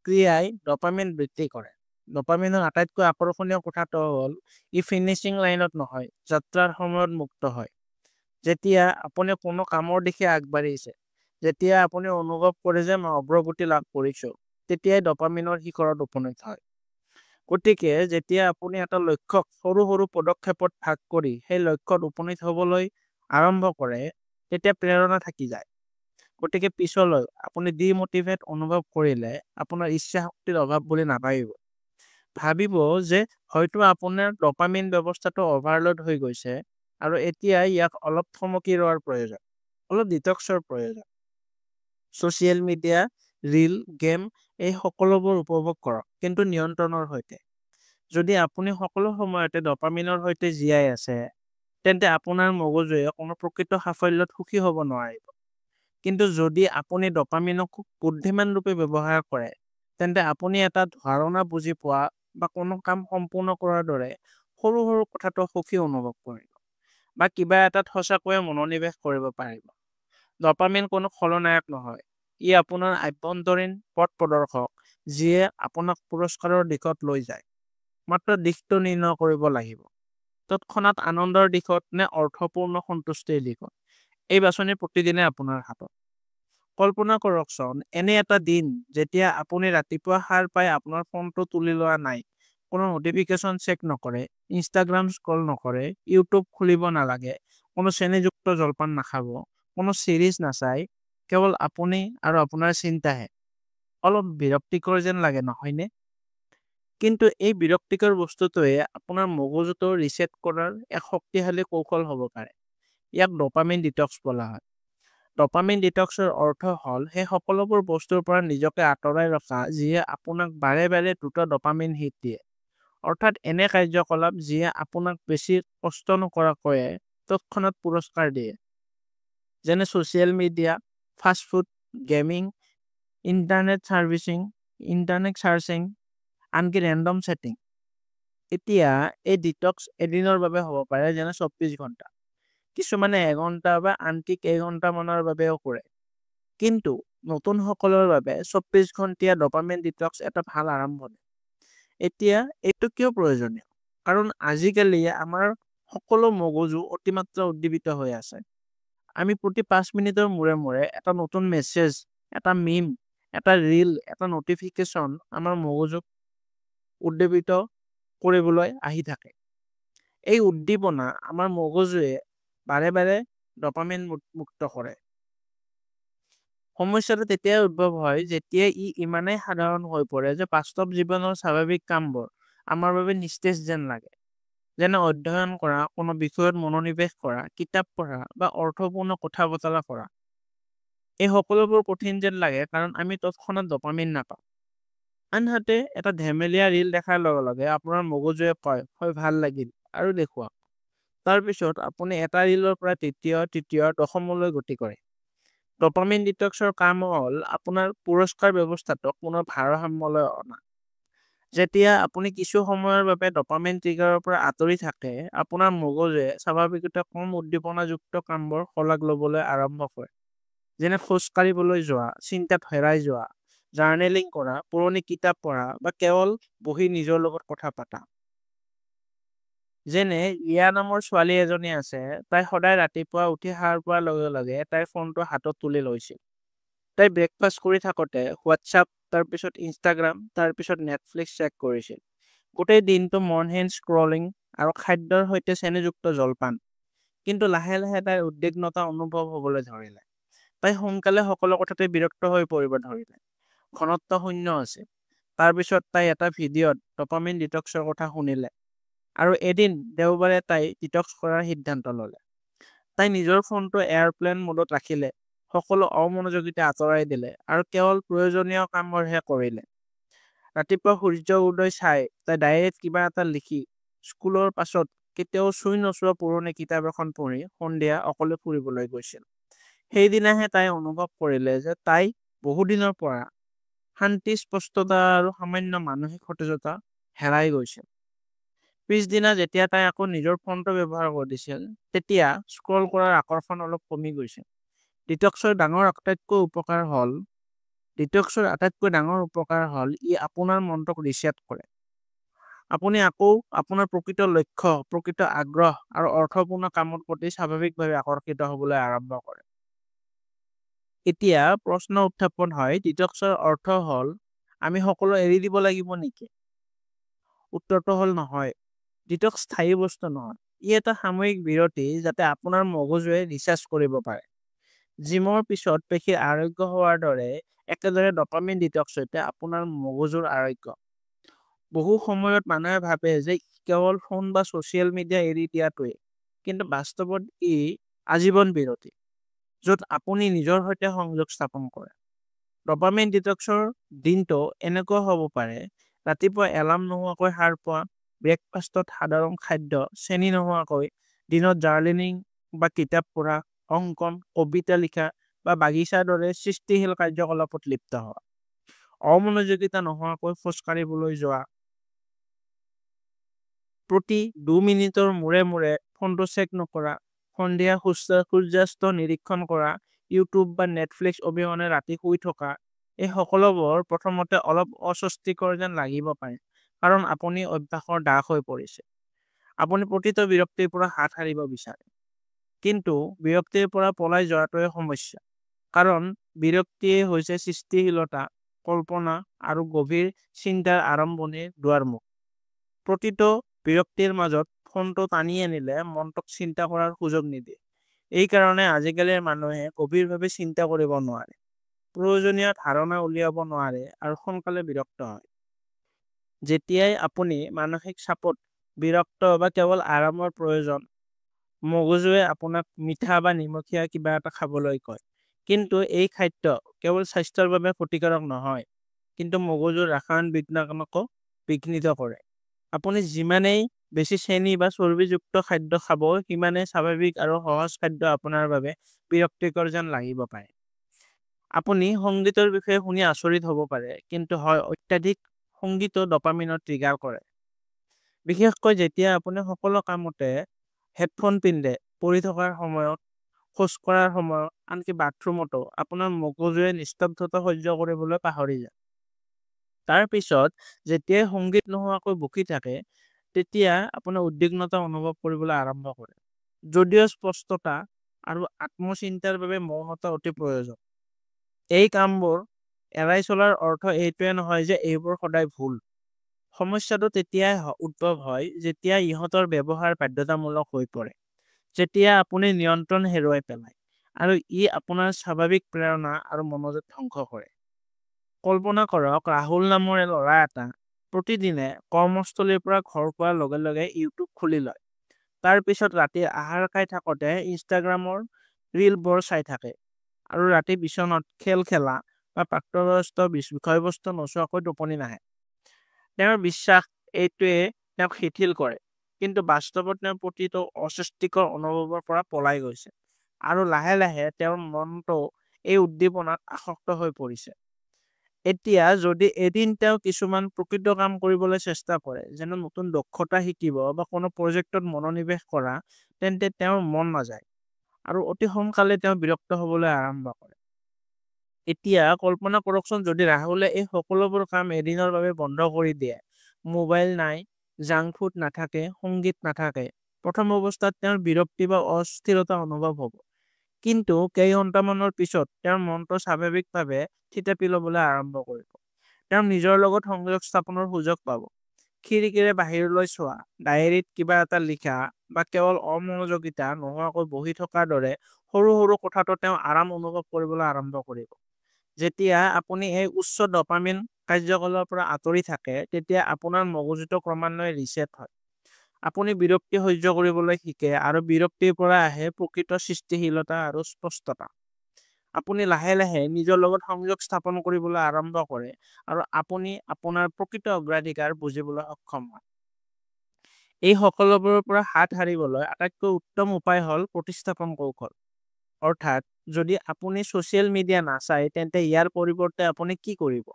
ক্ৰিয়াই ডপামিন বৃদ্ধি কৰে। ডপামিনৰ আটাইতকৈ আকৰ্ষণীয় কথাটো হ'ল ই ফিনিচিং লাইনত নহয়, যাত্ৰাৰ সময়ত মুক্ত হয়। যেতিয়া আপুনি কোনো কামৰ দিশে আগবাঢ়িছে, যেতিয়া আপুনি অনুভৱ কৰে যে মই অগ্ৰগতি লাভ কৰিছোঁ, তেতিয়াই ডপামিনৰ শিখৰত উপনীত হয়। গতিকে যেতিয়া আপুনি এটা লক্ষ্যক সৰু সৰু পদক্ষেপত ভাগ কৰি সেই লক্ষ্যত উপনীত হ'বলৈ আৰম্ভ কৰে তেতিয়া প্ৰেৰণা থাকি যায়। গতিকে পিছলৈ আপুনি ডিমোটিভেট অনুভৱ কৰিলে আপোনাৰ ইচ্ছা শক্তিৰ অভাৱ বুলি নাভাবিব। ভাবিব যে হয়তো আপোনাৰ ডপামিন ব্যৱস্থাটো অভাৰলোড হৈ গৈছে আৰু এতিয়া ইয়াক অলপ থমকি ৰোৱাৰ প্ৰয়োজন, অলপ ডিটক্সৰ প্ৰয়োজন। ছ'চিয়েল মিডিয়া, ৰীল, গেম এই সকলোবোৰ উপভোগ কৰক, কিন্তু নিয়ন্ত্ৰণৰ সৈতে। যদি আপুনি সকলো সময়তে ডপামিনৰ সৈতে জীয়াই আছে তেন্তে আপোনাৰ মগজুৱে কোনো প্ৰকৃত সাফল্যত সুখী হ'ব নোৱাৰিব। কিন্তু যদি আপুনি ডপামিনক খুব বুদ্ধিমান ৰূপে ব্যৱহাৰ কৰে তেন্তে আপুনি এটা ধাৰণা বুজি পোৱা বা কোনো কাম সম্পূৰ্ণ কৰাৰ দৰে সৰু সৰু কথাটো সুখী অনুভৱ কৰিব, বা কিবা এটাত সঁচাকৈয়ে মনোনিৱেশ কৰিব পাৰিব। ডপামিন কোনো খলনায়ক নহয়, ই আপোনাৰ আভ্যন্তৰীণ পথ প্ৰদৰ্শক যিয়ে আপোনাক পুৰস্কাৰৰ দিশত লৈ যায়। মাত্ৰ দিশটো নিৰ্ণয় কৰিব লাগিব, তৎক্ষণাত আনন্দৰ দিশত নে অৰ্থপূৰ্ণ সন্তুষ্টিৰ দিশত। এই বাছনি প্ৰতিদিনে আপোনাৰ হাতত। কল্পনা কৰকচোন, এনে এটা দিন যেতিয়া আপুনি ৰাতিপুৱা সাৰ পাই আপোনাৰ ফোনটো তুলি লোৱা নাই, কোনো নটিফিকেশ্যন চেক নকৰে, ইনষ্টাগ্ৰাম স্ক্ৰল নকৰে, ইউটিউব খুলিব নালাগে, কোনো চেনিযুক্ত জলপান নাখাব, কোনো চিৰিজ নাচায়, কেৱল আপুনি আৰু আপোনাৰ চিন্তাহে। অলপ বিৰক্তিকৰ যেন লাগে, নহয়নে? কিন্তু এই বিৰক্তিকৰ বস্তুটোৱে আপোনাৰ মগজুটো ৰিছেট কৰাৰ এক শক্তিশালী কৌশল হ'ব পাৰে। ইয়াক ডপামিন ডিটক্স বোলা হয়। ডপামিন ডিটক্সৰ অৰ্থ হ'ল সেই সকলোবোৰ বস্তুৰ পৰা নিজকে আঁতৰাই ৰখা যিয়ে আপোনাক বাৰে বাৰে দ্ৰুত ডপামিন হিট দিয়ে। অৰ্থাৎ এনে কাৰ্যকলাপ যিয়ে আপোনাক বেছি কষ্ট নকৰাকৈয়ে তৎক্ষণাৎ পুৰস্কাৰ দিয়ে। যেনে social media, fast food, gaming, internet searching, আনকি ৰেণ্ডম ছেটিং। এতিয়া এই ডিটক্স এদিনৰ বাবে হ'ব পাৰে, যেনে 24 ঘণ্টা। কিছুমানে এঘণ্টা বা আনকি কেইঘণ্টামানৰ বাবেও কৰে। কিন্তু নতুনসকলৰ বাবে 24 ঘণ্টীয়া ডপামিন ডিটক্স এটা ভাল আৰম্ভণি। এতিয়া এইটো কিয় প্ৰয়োজনীয়? কাৰণ আজিকালি আমাৰ সকলো মগজু অতিমাত্ৰা উদ্দীপিত হৈ আছে। আমি প্ৰতি 5 মিনিটৰ মূৰে মূৰে এটা নতুন মেছেজ, এটা মিম, এটা ৰীল, এটা নটিফিকেশ্যন আমাৰ মগজুক উদ্দীপিত কৰিবলৈ আহি থাকে। এই উদ্দীপনা আমাৰ মগজুৱে বাৰে বাৰে ডপামিন মুক্ত কৰে। সমস্যাটো তেতিয়াই উদ্ভৱ হয় যেতিয়া ই ইমানেই সাধাৰণ হৈ পৰে যে বাস্তৱ জীৱনৰ স্বাভাৱিক কামবোৰ আমাৰ বাবে নিস্তেজ যেন লাগে। যেনে অধ্যয়ন কৰা, কোনো বিষয়ত মনোনিৱেশ কৰা, কিতাপ পঢ়া বা অৰ্থপূৰ্ণ কথা বতৰা কৰা। এই সকলোবোৰ কঠিন যেন লাগে কাৰণ আমি তৎক্ষণাৎ ডপামিন নাপাওঁ। আনহাতে এটা ধেমেলীয়া ৰীল দেখাৰ লগে লগে আপোনাৰ মগজুৱে কয়, হয় ভাল লাগিল, আৰু দেখুৱাওক। তাৰপিছত আপুনি এটা ৰীলৰ পৰা তৃতীয়, দশমলৈ গতি কৰে। ডপামিন ডিটক্সৰ কাম হ'ল আপোনাৰ পুৰস্কাৰ ব্যৱস্থাটোক পুনৰ ভাৰসাম্যলৈ অনা। যেতিয়া আপুনি কিছু সময়ৰ বাবে ডপামিন ট্ৰিগাৰৰ পৰা আঁতৰি থাকে, আপোনাৰ মগজুৱে স্বাভাৱিকতে কম উদ্দীপনাযুক্ত কামবোৰ শলাগ ল'বলৈ আৰম্ভ কৰে। যেনে খোজ কাঢ়িবলৈ যোৱা, চিন্তাত হেৰাই যোৱা, জাৰ্নেলিং কৰা, পুৰণি কিতাপ পঢ়া বা কেৱল বহি নিজৰ লগত কথা পতা। যেনে ৰিয়া নামৰ ছোৱালী এজনী আছে, তাই সদায় ৰাতিপুৱা উঠি সাৰ পোৱাৰ লগে লগে তাইৰ ফোনটো হাতত তুলি লৈছিল। তাই ব্ৰেকফাষ্ট কৰি থাকোঁতে হোৱাটছআপ, তাৰপিছত ইনষ্টাগ্ৰাম, তাৰপিছত নেটফ্লিক্স চেক কৰিছিল। গোটেই দিনটো মনহীন স্ক্ৰলিং আৰু খাদ্যৰ সৈতে চেনিযুক্ত জলপান। কিন্তু লাহে লাহে তাইৰ উদ্বিগ্নতা অনুভৱ হ'বলৈ ধৰিলে। তাই সোনকালে সকলো কথাতে বিৰক্ত হৈ পৰিব ধৰিলে। ঘনত্ব শূন্য আছে। তাৰপিছত তাই এটা ভিডিঅ'ত ডপামিন ডিটক্সৰ কথা শুনিলে। আৰু এদিন দেওবাৰে তাই ডিটক্স কৰাৰ সিদ্ধান্ত ল'লে। তাই নিজৰ ফোনটো এয়াৰপ্লেন মোডত ৰাখিলে, সকলো অমনোযোগিতা আঁতৰাই দিলে আৰু কেৱল প্ৰয়োজনীয় কামবোৰহে কৰিলে। ৰাতিপুৱা সূৰ্য উদয় চাই তাই ডায়েৰীত কিবা এটা লিখি, স্কুলৰ পাছত কেতিয়াও চুই নোচোৱা পুৰণি কিতাপ এখন পঢ়ি সন্ধিয়া অকলে ফুৰিবলৈ গৈছিল। সেইদিনাহে তাই অনুভৱ কৰিলে যে তাই বহুদিনৰ পৰা শান্তি, স্পষ্টতা আৰু সামান্য মানসিক সতেজতা হেৰাই গৈছিল। পিছদিনা যেতিয়া তাই আকৌ নিজৰ ফোনটো ব্যৱহাৰ কৰিছিল, তেতিয়া স্ক্ৰল কৰাৰ আকৰ্ষণ অলপ কমি গৈছিল। ডিটক্সৰ আটাইতকৈ ডাঙৰ উপকাৰ হ'ল ই আপোনাৰ মনটোক ৰিছেট কৰে। আপুনি আকৌ আপোনাৰ প্ৰকৃত লক্ষ্য, প্ৰকৃত আগ্ৰহ আৰু অৰ্থপূৰ্ণ কামৰ প্ৰতি স্বাভাৱিকভাৱে আকৰ্ষিত হ'বলৈ আৰম্ভ কৰে। এতিয়া প্ৰশ্ন উত্থাপন হয়, ডিটক্সৰ অৰ্থ হ'ল আমি সকলো এৰি দিব লাগিব নেকি? উত্তৰটো হ'ল নহয়। ডিটক্স স্থায়ী বস্তু নহয়। ই এটা সাময়িক বিৰতি যাতে আপোনাৰ মগজুৱে ৰিচাৰ্জ কৰিব পাৰে। জিমৰ পিছত পেশীৰ আৰোগ্য হোৱাৰ দৰে একেদৰে ডপামিন ডিটক্স হৈছে আপোনাৰ মগজুৰ আৰোগ্য। বহু সময়ত মানুহে ভাবে যে কেৱল ফোন বা ছ'চিয়েল মিডিয়া এৰি দিয়াটোৱেই, কিন্তু বাস্তৱত ই আজীৱন বিৰতি, য'ত আপুনি নিজৰ সৈতে সংযোগ স্থাপন কৰে। ডপামিন ডিটক্সৰ দিনটো এনেকুৱা হ'ব পাৰে, ৰাতিপুৱা এলাৰ্ম নোহোৱাকৈ সাৰ পোৱা, ব্ৰেকফাষ্টত সাধাৰণ খাদ্য, চেনি নোহোৱাকৈ, দিনত জাৰ্নেলিং বা কিতাপ পঢ়া, অংকন, কবিতা লিখা বা বাগিচাৰ দৰে সৃষ্টিশীল কাৰ্যকলাপত লিপ্ত হোৱা, অমনোযোগিতা নোহোৱাকৈ খোজ কাঢ়িবলৈ যোৱা, প্ৰতি 2 মিনিটৰ মূৰে মূৰে ফোনটো চেক নকৰা, সন্ধিয়া সূৰ্যাস্ত নিৰীক্ষণ কৰা, ইউটিউব বা নেটফ্লিক্স অবিহনে ৰাতি শুই থকা। এই সকলোবোৰ প্ৰথমতে অলপ অস্বস্তিকৰ যেন লাগিব পাৰে, কাৰণ আপুনি অভ্যাসৰ দাস হৈ পৰিছে। আপুনি প্ৰতিটো বিৰক্তিৰ পৰা হাত সাৰিব বিচাৰে। কিন্তু বিৰক্তিৰ পৰা পলাই যোৱাটোৱে সমস্যা। কাৰণ বিৰক্তিয়ে হৈছে সৃষ্টিশীলতা, কল্পনা আৰু গভীৰ চিন্তাৰ আৰম্ভণিৰ দুৱাৰমুখ। প্ৰতিটো বিৰক্তিৰ মাজত ফোনটো টানি আনিলে মনটোক চিন্তা কৰাৰ সুযোগ নিদিয়ে। এই কাৰণে আজিকালিৰ মানুহে গভীৰভাৱে চিন্তা কৰিব নোৱাৰে, প্ৰয়োজনীয় ধাৰণা উলিয়াব নোৱাৰে আৰু সোনকালে বিৰক্ত হয়। যেতিয়াই আপুনি মানসিক চাপত বিৰক্ত বা কেৱল আৰামৰ প্ৰয়োজন, মগজুৱে আপোনাক মিঠা বা নিমখীয়া কিবা এটা খাবলৈ কয়। কিন্তু এই খাদ্য কেৱল স্বাস্থ্যৰ বাবে ক্ষতিকাৰক নহয়, কিন্তু মগজুৰ ৰাসায়ন বিজ্ঞানকো বিঘ্নিত কৰে। আপুনি যিমানেই বেছি চেনি বা চৰ্বিযুক্ত খাদ্য খাব, সিমানেই স্বাভাৱিক আৰু সহজ খাদ্য আপোনাৰ বাবে বিৰক্তিকৰ যেন লাগিব পাৰে। আপুনি সংগীতৰ বিষয়ে শুনি আচৰিত হ'ব পাৰে, কিন্তু হয়, অত্যাধিক সংগীতো ডপামিনৰ ট্ৰিগাৰ কৰে। বিশেষকৈ যেতিয়া আপুনি সকলো কামতে হেডফোন পিন্ধে, পঢ়ি থকাৰ সময়ত, খোজ কঢ়াৰ সময়ত, আনকি বাথৰুমতো আপোনাৰ মগজুৱে নিস্তব্ধতা সহ্য কৰিবলৈ পাহৰি যায়। তাৰ পিছত যেতিয়াই সংগীত নোহোৱাকৈ বকি থাকে, তেতিয়া আপোনাৰ উদ্বিগ্নতা অনুভৱ কৰিবলৈ আৰম্ভ কৰে। যদিও স্পষ্টতা আৰু আত্মচিন্তাৰ বাবে মৌনতা অতি প্ৰয়োজন। এই কামবোৰ এৰাই চলাৰ অৰ্থ এইটোৱে নহয় যে এইবোৰ সদায় ভুল। সমস্যাটো তেতিয়াই উদ্ভৱ হয় যেতিয়া ইহঁতৰ ব্যৱহাৰ বাধ্যতামূলক হৈ পৰে, যেতিয়া আপুনি নিয়ন্ত্ৰণ হেৰুৱাই পেলায়, আৰু ই আপোনাৰ স্বাভাৱিক প্ৰেৰণা আৰু মনোযোগ ধ্বংস কৰে। কল্পনা কৰক, ৰাহুল নামৰ ল'ৰা এটা প্ৰতিদিনে কৰ্মস্থলীৰ পৰা ঘৰ পোৱাৰ লগে লগে ইউটিউব খুলি লয়। তাৰ পিছত ৰাতি আহাৰ খাই থাকোঁতে ইনষ্টাগ্ৰামৰ ৰীলবোৰ চাই থাকে, আৰু ৰাতি বিচনাত খেল খেলা বা প্ৰাপ্তবয়স্ক বিষয়বস্তু নোচোৱাকৈ টোপনি নাহে। তেওঁৰ বিশ্বাস এইটোৱে তেওঁক শিথিল কৰে, কিন্তু বাস্তৱত তেওঁৰ প্ৰতিটো অস্বস্তিকৰ অনুভৱৰ পৰা পলাই গৈছে, আৰু লাহে লাহে তেওঁৰ মনটো এই উদ্দীপনাত আসক্ত হৈ পৰিছে। এতিয়া যদি এদিন তেওঁ কিছুমান প্ৰকৃত কাম কৰিবলৈ চেষ্টা কৰে, যেনে নতুন দক্ষতা শিকিব বা কোনো প্ৰজেক্টত মনোনিৱেশ কৰা, তেন্তে তেওঁৰ মন নাযায়, আৰু অতি সোনকালে তেওঁ বিৰক্ত হ'বলৈ আৰম্ভ কৰে। এতিয়া কল্পনা কৰকচোন, যদি ৰাহুলে এই সকলোবোৰ কাম এদিনৰ বাবে বন্ধ কৰি দিয়ে, মোবাইল নাই, জাংক ফুড নাথাকে, সংগীত নাথাকে, প্ৰথম অৱস্থাত তেওঁৰ বিৰক্তি বা অস্থিৰতা অনুভৱ হ'ব। কিন্তু কেইঘণ্টামানৰ পিছত তেওঁৰ মনটো স্বাভাৱিকভাৱে থিতাপি ল'বলৈ আৰম্ভ কৰিব। তেওঁ নিজৰ লগত সংযোগ স্থাপনৰ সুযোগ পাব। খিৰিকীৰে বাহিৰলৈ চোৱা, ডায়েৰীত কিবা এটা লিখা, বা কেৱল অমনোযোগিতা নোহোৱাকৈ বহি থকাৰ দৰে সৰু সৰু কথাটো তেওঁ আৰাম অনুভৱ কৰিবলৈ আৰম্ভ কৰিব। যেতিয়া আপুনি এই উচ্চ ডপামিন কাৰ্যকলাপৰ পৰা আঁতৰি থাকে, তেতিয়া আপোনাৰ মগজুটো ক্ৰমান্বয়ে ৰিছেট হয়। আপুনি বিৰক্তি সহ্য কৰিবলৈ শিকে, আৰু বিৰক্তিৰ পৰা আহে প্ৰকৃত সৃষ্টিশীলতা আৰু স্পষ্টতা। আপুনি লাহে লাহে নিজৰ লগত সংযোগ স্থাপন কৰিবলৈ আৰম্ভ কৰে, আৰু আপুনি আপোনাৰ প্ৰকৃত অগ্ৰাধিকাৰ বুজিবলৈ সক্ষম হয়। এই সকলোবোৰৰ পৰা হাত সাৰিবলৈ আটাইতকৈ উত্তম উপায় হ'ল প্ৰতিস্থাপন কৌশল। অৰ্থাৎ, যদি আপুনি ছ'চিয়েল মিডিয়া নাচায়, তেন্তে ইয়াৰ পৰিৱৰ্তে আপুনি কি কৰিব?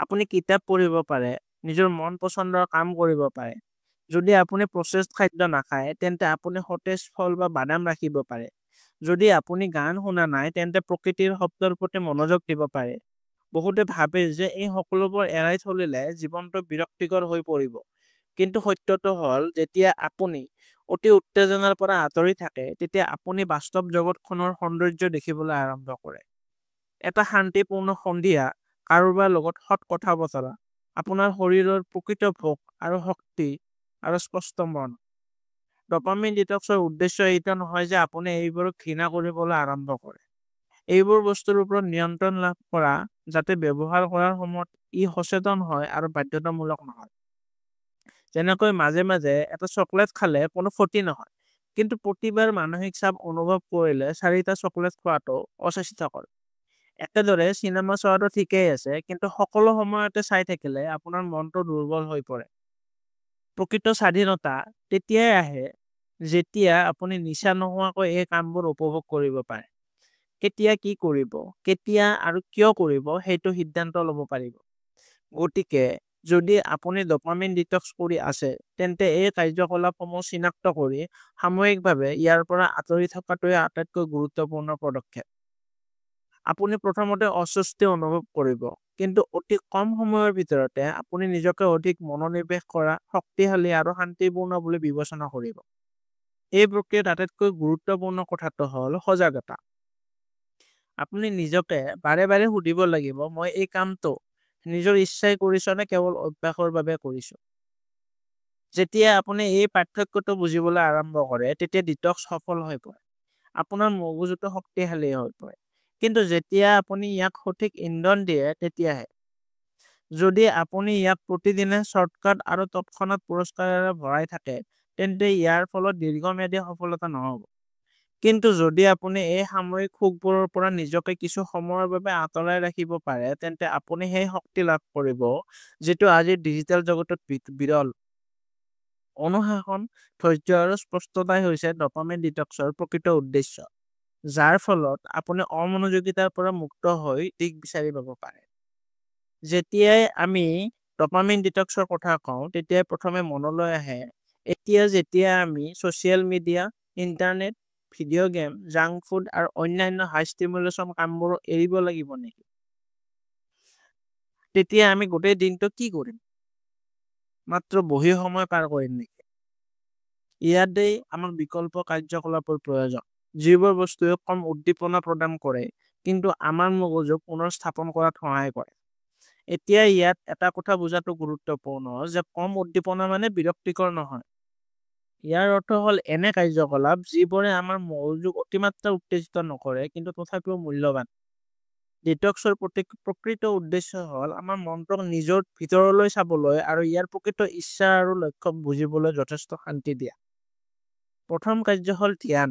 আপুনি কিতাপ পঢ়িব পাৰে, নিজৰ মন পচন্দৰ কাম কৰিব পাৰে। যদি আপুনি প্ৰচেছড খাদ্য নাখায়, তেন্তে আপুনি সতেজ ফল বা বাদাম ৰাখিব পাৰে। যদি আপুনি গান শুনা নাই, তেন্তে প্ৰকৃতিৰ শব্দৰ প্ৰতি মনোযোগ দিব পাৰে। বহুতে ভাবে যে এই সকলোবোৰ এৰাই চলিলে জীৱনটো বিৰক্তিকৰ হৈ পৰিব। কিন্তু সত্যটো হ'ল, যেতিয়া আপুনি অতি উত্তেজনাৰ পৰা আঁতৰি থাকে, তেতিয়া আপুনি বাস্তৱ জগতখনৰ সৌন্দৰ্য দেখিবলৈ আৰম্ভ কৰে। এটা শান্তিপূৰ্ণ সন্ধিয়া, কাৰোবাৰ লগত সৎ কথা বতৰা, আপোনাৰ শৰীৰৰ প্ৰকৃত ভোক আৰু শক্তি আৰু স্পষ্ট মন। ডপামিন ডিটক্সৰ উদ্দেশ্য এইটো নহয় যে আপুনি এইবোৰক ঘৃণা কৰিবলৈ আৰম্ভ কৰে। এইবোৰ বস্তুৰ ওপৰত নিয়ন্ত্ৰণ লাভ কৰা, যাতে ব্যৱহাৰ কৰাৰ সময়ত ই সচেতন হয় আৰু বাধ্যতামূলক নহয়। যেনেকৈ মাজে মাজে এটা চকলেট খালে কোনো ক্ষতি নহয়, কিন্তু প্ৰতিবাৰ মানসিক চাপ অনুভৱ কৰিলে 4টা চকলেট খোৱাটো অস্বাস্থ্যকৰ। একেদৰে চিনেমা চোৱাটো ঠিকেই আছে, কিন্তু সকলো সময়তে চাই থাকিলে আপোনাৰ মনটো দুৰ্বল হৈ পৰে। প্ৰকৃত স্বাধীনতা তেতিয়াই আহে যেতিয়া আপুনি নিচা নোহোৱাকৈ এই কামবোৰ উপভোগ কৰিব পাৰে। কেতিয়া কি কৰিব, কেতিয়া আৰু কিয় কৰিব, সেইটো সিদ্ধান্ত ল'ব পাৰিব। গতিকে যদি আপুনি ডপামিন ডিটক্স কৰি আছে, তেন্তে এই কাৰ্যকলাপসমূহ চিনাক্ত কৰি সাময়িকভাৱে ইয়াৰ পৰা আঁতৰি থকাটোৱে আটাইতকৈ গুৰুত্বপূৰ্ণ পদক্ষেপ। আপুনি প্ৰথমতে অস্বস্তি অনুভৱ কৰিব, কিন্তু অতি কম সময়ৰ ভিতৰতে আপুনি নিজকে অধিক মনোনিৱেশ কৰা, শক্তিশালী আৰু শান্তিপূৰ্ণ বুলি বিবেচনা কৰিব। এই প্ৰক্ৰিয়াত আটাইতকৈ গুৰুত্বপূৰ্ণ কথাটো হ'ল সজাগতা। আপুনি নিজকে বাৰে বাৰে সুধিব লাগিব, মই এই কামটো নিজৰ ইচ্ছাই কৰিছো নে কেৱল অভ্যাসৰ বাবে কৰিছো? যেতিয়া আপুনি এই পাৰ্থক্যটো বুজিবলৈ আৰম্ভ কৰে, তেতিয়া ডিটক্স সফল হৈ পৰে। আপোনাৰ মগজুটো শক্তিশালী হৈ পৰে। কিন্তু যেতিয়া আপুনি ইয়াক সঠিক ইন্ধন দিয়ে তেতিয়াহে। যদি আপুনি ইয়াক প্ৰতিদিনে শ্বৰ্টকাট আৰু তৎক্ষণাত পুৰস্কাৰেৰে ভৰাই থাকে, তেন্তে ইয়াৰ ফলত দীৰ্ঘম্যাদী সফলতা নহ'ব। কিন্তু যদি আপুনি এই সাময়িক সুখবোৰৰ পৰা নিজকে কিছু সময়ৰ বাবে আঁতৰাই ৰাখিব পাৰে, তেন্তে আপুনি সেই শক্তি লাভ কৰিব, যিটো আজিৰ ডিজিটেল জগতত বিৰল। অনুশাসন, ধৈৰ্য আৰু স্পষ্টতাই হৈছে ডপামিন ডিটক্সৰ প্ৰকৃত উদ্দেশ্য, যাৰ ফলত আপুনি অমনোযোগিতাৰ পৰা মুক্ত হৈ দিশ বিচাৰি পাব পাৰে। যেতিয়াই আমি ডপামিন ডিটক্সৰ কথা কওঁ, তেতিয়াই প্ৰথমে মনলৈ আহে, এতিয়া যেতিয়া আমি social media, internet, video' game, junk food আৰু অন্যান্য হাই ষ্টিমুলেশ্যন কামবোৰ এৰিব লাগিব নেকি? তেতিয়া আমি গোটেই দিনটো কি কৰিম? মাত্ৰ বহি সময় পাৰ কৰিম নেকি? ইয়াতেই আমাৰ বিকল্প কাৰ্যকলাপৰ প্ৰয়োজন, যিবোৰ বস্তুৱে কম উদ্দীপনা প্ৰদান কৰে, কিন্তু আমাৰ মগজুক পুনৰ স্থাপন কৰাত সহায় কৰে। এতিয়া ইয়াত এটা কথা বুজাটো গুৰুত্বপূৰ্ণ যে কম উদ্দীপনা মানে বিৰক্তিকৰ নহয়। ইয়াৰ অৰ্থ হ'ল এনে কাৰ্যকলাপ যিবোৰে আমাৰ মগজুক অতিমাত্ৰা উত্তেজিত নকৰে, কিন্তু তথাপিও মূল্যৱান। ডিটক্সৰ প্ৰকৃত উদ্দেশ্য হ'ল আমাৰ মনটোক নিজৰ ভিতৰলৈ চাবলৈ আৰু ইয়াৰ প্ৰকৃত ইচ্ছা আৰু লক্ষ্য বুজিবলৈ যথেষ্ট শান্তি দিয়া। প্ৰথম কাৰ্য হ'ল ধ্যান।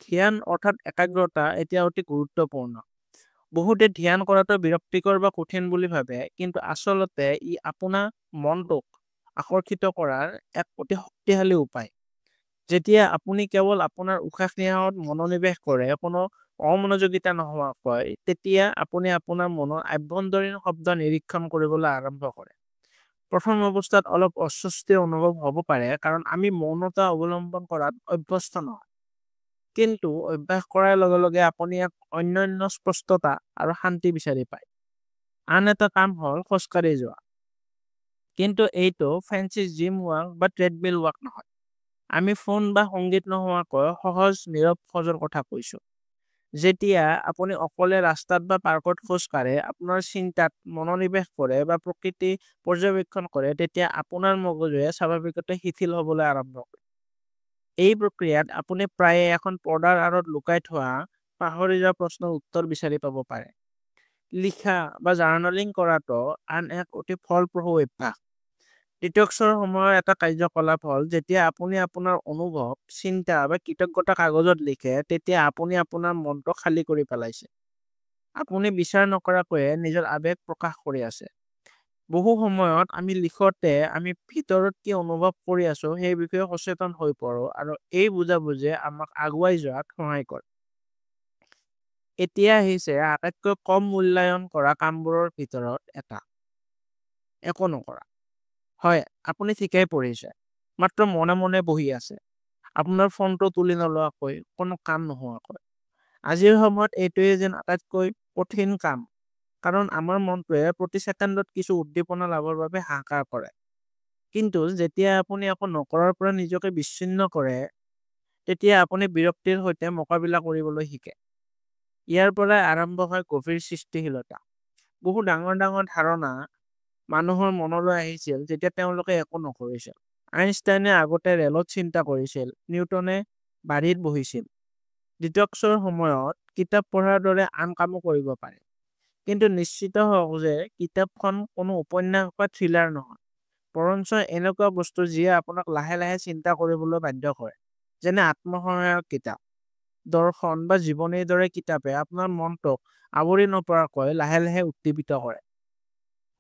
ধ্যান অৰ্থাৎ একাগ্ৰতা এতিয়া অতি গুৰুত্বপূৰ্ণ। বহুতে ধ্যান কৰাটো বিৰক্তিকৰ বা কঠিন বুলি ভাবে, কিন্তু আচলতে ই আপোনাৰ মনটোক আকৰ্ষিত কৰাৰ এক অতি শক্তিশালী উপায়। যেতিয়া আপুনি কেৱল আপোনাৰ উশাহ নিশাহত মনোনিৱেশ কৰে, কোনো অমনোযোগিতা নোহোৱাকৈ, তেতিয়া আপুনি আপোনাৰ মনৰ আভ্যন্তৰীণ শব্দ নিৰীক্ষণ কৰিবলৈ আৰম্ভ কৰে। প্ৰথম অৱস্থাত অলপ অস্বস্তি অনুভৱ হ'ব পাৰে, কাৰণ আমি মৌনতা অৱলম্বন কৰাত অভ্যস্ত নহয়। কিন্তু অভ্যাস কৰাৰ লগে লগে আপুনি এক অন্যান্য স্পষ্টতা আৰু শান্তি বিচাৰি পায়। আন এটা কাম হ'ল খোজকাঢ়ি যোৱা। কিন্তু এইটো ফেঞ্চি জিম ৱাক বা ট্ৰেডমিল ৱাক নহয়। আমি ফোন বা সংগীত নোহোৱাকৈ সহজ নীৰৱ খোজৰ কথা কৈছোঁ। যেতিয়া আপুনি অকলে ৰাস্তাত বা পাৰ্কত খোজ কাঢ়ে, আপোনাৰ চিন্তাত মনোনিৱেশ কৰে বা প্ৰকৃতি পৰ্যবেক্ষণ কৰে, তেতিয়া আপোনাৰ মগজুৱে স্বাভাৱিকতে শিথিল হ'বলৈ আৰম্ভ কৰে। এই প্ৰক্ৰিয়াত আপুনি প্ৰায়ে এখন পৰ্দাৰ আঁৰত লুকাই থোৱা পাহৰি যোৱা প্ৰশ্নৰ উত্তৰ বিচাৰি পাব পাৰে। লিখা বা জাৰ্নেলিং কৰাটো আন এক অতি ফলপ্ৰসূ অভ্যাস। ডিটক্সৰ সময়ৰ এটা কাৰ্যকলাপ হ'ল যেতিয়া আপুনি আপোনাৰ অনুভৱ, চিন্তা বা কৃতজ্ঞতা কাগজত লিখে, তেতিয়া আপুনি আপোনাৰ মনটো খালী কৰি পেলাইছে। আপুনি বিচাৰ নকৰাকৈয়ে নিজৰ আৱেগ প্ৰকাশ কৰি আছে। বহু সময়ত আমি লিখোঁতে আমি ভিতৰত কি অনুভৱ কৰি আছো সেই বিষয়ে সচেতন হৈ পৰোঁ, আৰু এই বুজাবুজিয়ে আমাক আগুৱাই যোৱাত সহায় কৰে। এতিয়া আহিছে আটাইতকৈ কম মূল্যায়ন কৰা কামবোৰৰ ভিতৰত এটা, একো নকৰা। হয়, আপুনি ঠিকেই পঢ়িছে, মাত্ৰ মনে মনে বহি আছে, আপোনাৰ ফোনটো তুলি নোলোৱাকৈ, কোনো কাম নোহোৱাকৈ। আজিৰ সময়ত এইটোৱে যেন আটাইতকৈ কঠিন কাম, কাৰণ আমাৰ মনটোৱে প্ৰতি ছেকেণ্ডত কিছু উদ্দীপনা লাভৰ বাবে হাহাকাৰ কৰে। কিন্তু যেতিয়া আপুনি একো নকৰাৰ পৰা নিজকে বিচ্ছিন্ন কৰে, তেতিয়া আপুনি বিৰক্তিৰ সৈতে মোকাবিলা কৰিবলৈ শিকে। ইয়াৰ পৰাই আৰম্ভ হয় গভীৰ সৃষ্টিশীলতা। বহু ডাঙৰ ডাঙৰ ধাৰণা মানুহৰ মনলৈ আহিছিল যেতিয়া তেওঁলোকে একো নকৰিছিল। আইনষ্টাইনে আগতে ৰেলত চিন্তা কৰিছিল, নিউটনে বাৰীত বহিছিল। ডিটক্সৰ সময়ত কিতাপ পঢ়াৰ দৰে আন কামো কৰিব পাৰে। কিন্তু নিশ্চিত হওক যে কিতাপখন কোনো উপন্যাস বা থ্ৰিলাৰ নহয়, বৰঞ্চ এনেকুৱা বস্তু যিয়ে আপোনাক লাহে লাহে চিন্তা কৰিবলৈ বাধ্য কৰে, যেনে আত্মসহায়ক কিতাপ, দৰ্শন বা জীৱনীৰ দৰে কিতাপে আপোনাৰ মনটোক আৱৰি নপৰাকৈ লাহে লাহে উদ্দীপিত কৰে।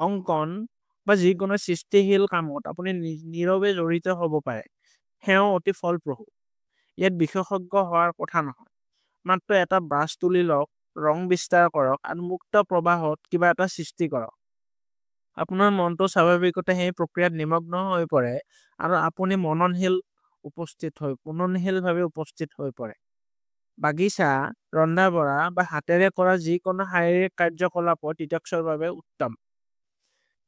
অংকন বা যিকোনো সৃষ্টিশীল কামত আপুনি নীৰৱে জড়িত হ'ব পাৰে, সেয়াও অতি ফলপ্ৰসূ। ইয়াত বিশেষজ্ঞ হোৱাৰ কথা নহয়, মাত্ৰ এটা ব্ৰাছ তুলি লওক, ৰং বিস্তাৰ কৰক আৰু মুক্ত প্ৰবাহত কিবা এটা সৃষ্টি কৰক। আপোনাৰ মনটো স্বাভাৱিকতে সেই প্ৰক্ৰিয়াত নিমগ্ন হৈ পৰে, আৰু আপুনি মননশীলভাৱে উপস্থিত হৈ পৰে। বাগিচা, ৰন্ধা বঢ়া বা হাতেৰে কৰা যিকোনো শাৰীৰিক কাৰ্যকলাপো ডিটক্সৰ বাবে উত্তম।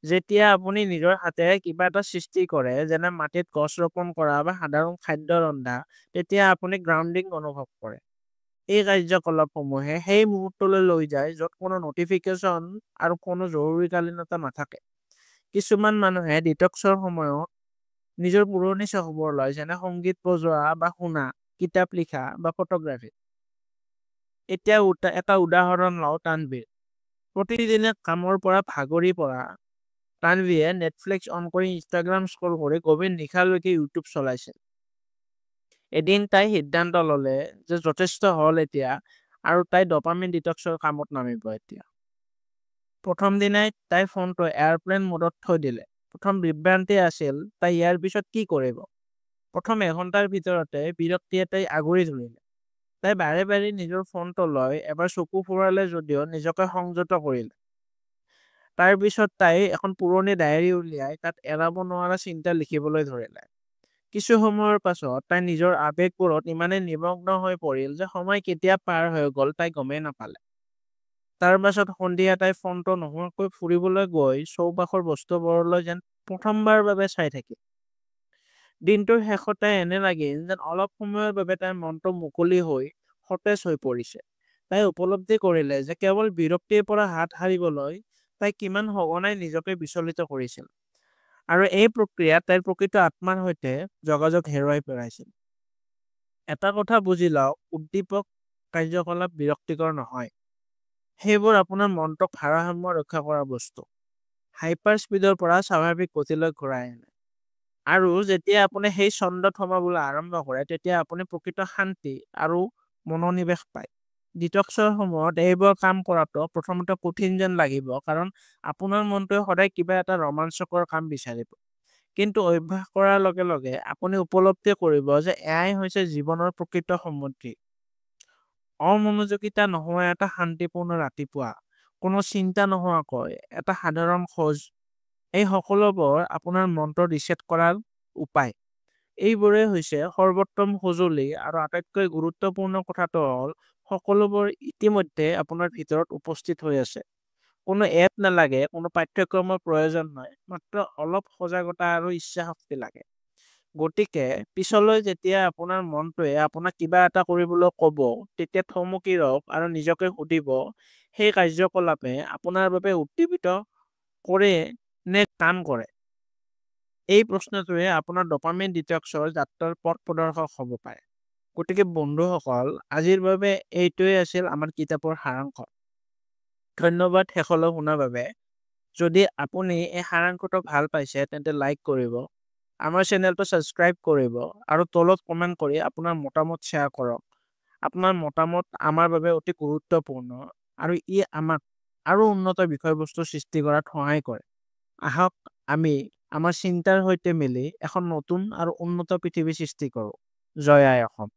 যেতিয়া আপুনি নিজৰ হাতেৰে কিবা এটা সৃষ্টি কৰে, যেনে মাটিত গছ ৰোপণ কৰা বা সাধাৰণ খাদ্য ৰন্ধা, তেতিয়া আপুনি গ্ৰাউণ্ডিং অনুভৱ কৰে। এই কাৰ্যকলাপসমূহে সেই মুহূৰ্তলৈ লৈ যায় য'ত কোনো নটিফিকেশ্যন আৰু কোনো জৰুৰীকালীনতা নাথাকে। কিছুমান মানুহে ডিটক্সৰ সময়ত নিজৰ পুৰণি চখবোৰ লয়, যেনে সংগীত বজোৱা বা শুনা, কিতাপ লিখা বা ফটোগ্ৰাফী। এতিয়া এটা উদাহৰণ লওঁ তানভীৰ। প্ৰতিদিনে কামৰ পৰা ভাগৰি পৰা তানভীয়ে নেটফ্লিক্স অন কৰি ইনষ্টাগ্ৰাম স্ক্ৰল কৰি গভীৰ নিশালৈকে ইউটিউব চলাইছিল। এদিন তাই সিদ্ধান্ত ল'লে যে যথেষ্ট হ'ল এতিয়া আৰু তাই ডপামিন ডিটক্সৰ কামত নামিব এতিয়া। প্ৰথম দিনাই তাই ফোনটো এয়াৰপ্লেন মোডত থৈ দিলে। প্ৰথম বিভ্ৰান্তি আছিল তাই ইয়াৰ পিছত কি কৰিব। প্ৰথম এঘণ্টাৰ ভিতৰতে বিৰক্তিয়ে তাই আগুৰি ধৰিলে। তাই বাৰে বাৰে নিজৰ ফোনটো লৈ এবাৰ চকু ফুৰালে যদিও নিজকে সংযত কৰিলে। তাৰ পিছত তাই এখন পুৰণি ডায়েৰী উলিয়াই তাত এৰাব নোৱাৰা চিন্তা লিখিবলৈ ধৰিলে। কিছু সময়ৰ পাছত তাই নিজৰ আৱেগবোৰত ইমানেই নিমগ্ন হৈ পৰিল যে সময় কেতিয়া পাৰ হৈ গ'ল তাই গমেই নাপালে। তাৰ পাছত সন্ধিয়া তাই ফোনটো নোহোৱাকৈ ফুৰিবলৈ গৈ চৌপাশৰ বস্তুবোৰলৈ যেন প্ৰথমবাৰ বাবে চাই থাকিল। দিনটোৰ শেষত তাই এনে লাগিল যেন অলপ সময়ৰ বাবে তাইৰ মনটো মুকলি হৈ সতেজ হৈ পৰিছে। তাই উপলব্ধি কৰিলে যে কেৱল বিৰক্তিৰ পৰা হাত সাৰিবলৈ তাই কিমান সঘনাই নিজকে বিচলিত কৰিছিল আৰু এই প্ৰক্ৰিয়াত তাইৰ প্ৰকৃত আত্মাৰ সৈতে যোগাযোগ হেৰুৱাই পেলাইছিল। এটা কথা বুজি লওক, উদ্দীপক কাৰ্যকলাপ বিৰক্তিকৰ নহয়। সেইবোৰ আপোনাৰ মনটোক ভাৰসাম্য ৰক্ষা কৰা বস্তু। হাইপাৰ স্পীডৰ পৰা স্বাভাৱিক গতিলৈ ঘূৰাই আনে। আৰু যেতিয়া আপুনি সেই ছন্দত সোমাবলৈ আৰম্ভ কৰে তেতিয়া আপুনি প্ৰকৃত শান্তি আৰু মনোনিৱেশ পায়। ডিটক্সৰ সময়ত এইবোৰ কাম কৰাটো প্ৰথমতে কঠিন যেন লাগিব কাৰণ আপোনাৰ মনটোৱে সদায় কিবা এটা ৰোমাঞ্চকৰ কাম বিচাৰিব। কিন্তু অভ্যাস কৰাৰ লগে লগে আপুনি উপলব্ধি কৰিব যে এয়াই হৈছে জীৱনৰ প্ৰকৃত সমৃদ্ধি। অমনোযোগিতা নোহোৱা এটা শান্তিপূৰ্ণ ৰাতিপুৱা, কোনো চিন্তা নোহোৱাকৈ এটা সাধাৰণ খোজ, এই সকলোবোৰ আপোনাৰ মনটো ৰিছেট কৰাৰ উপায়। এইবোৰেই হৈছে সৰ্বোত্তম সঁজুলি আৰু আটাইতকৈ গুৰুত্বপূৰ্ণ কথাটো হ'ল সকলোবোৰ ইতিমধ্যে আপোনাৰ ভিতৰত উপস্থিত হৈ আছে। কোনো এপ নালাগে, কোনো পাঠ্যক্ৰমৰ প্ৰয়োজন নাই, মাত্ৰ অলপ সজাগতা আৰু ইচ্ছা শক্তি লাগে। গতিকে পিছলৈ যেতিয়া আপোনাৰ মনটোৱে আপোনাক কিবা এটা কৰিবলৈ ক'ব তেতিয়া থমকি ৰওক আৰু নিজকে সুধিব সেই কাৰ্যকলাপে আপোনাৰ বাবে উদ্দীপিত কৰে নে কাম কৰে। এই প্ৰশ্নটোৱে আপোনাৰ ডপামিন ডিটক্সৰ যাত্ৰাৰ পথ প্ৰদৰ্শক হ'ব পাৰে। গতিকে বন্ধুসকল, আজিৰ বাবে এইটোৱে আছিল আমাৰ কিতাপৰ সাৰাংশ। ধন্যবাদ শেষলৈ শুনাৰ বাবে। যদি আপুনি এই সাৰাংশটো ভাল পাইছে তেন্তে লাইক কৰিব, আমাৰ চেনেলটো ছাবস্ক্ৰাইব কৰিব আৰু তলত কমেণ্ট কৰি আপোনাৰ মতামত শ্বেয়াৰ কৰক। আপোনাৰ মতামত আমাৰ বাবে অতি গুৰুত্বপূৰ্ণ আৰু ই আমাক আৰু উন্নত বিষয়বস্তু সৃষ্টি কৰাত সহায় কৰে। আহক আমি আমাৰ চিন্তাৰ সৈতে মিলি এখন নতুন আৰু উন্নত পৃথিৱী সৃষ্টি কৰোঁ। জয় আই অসম।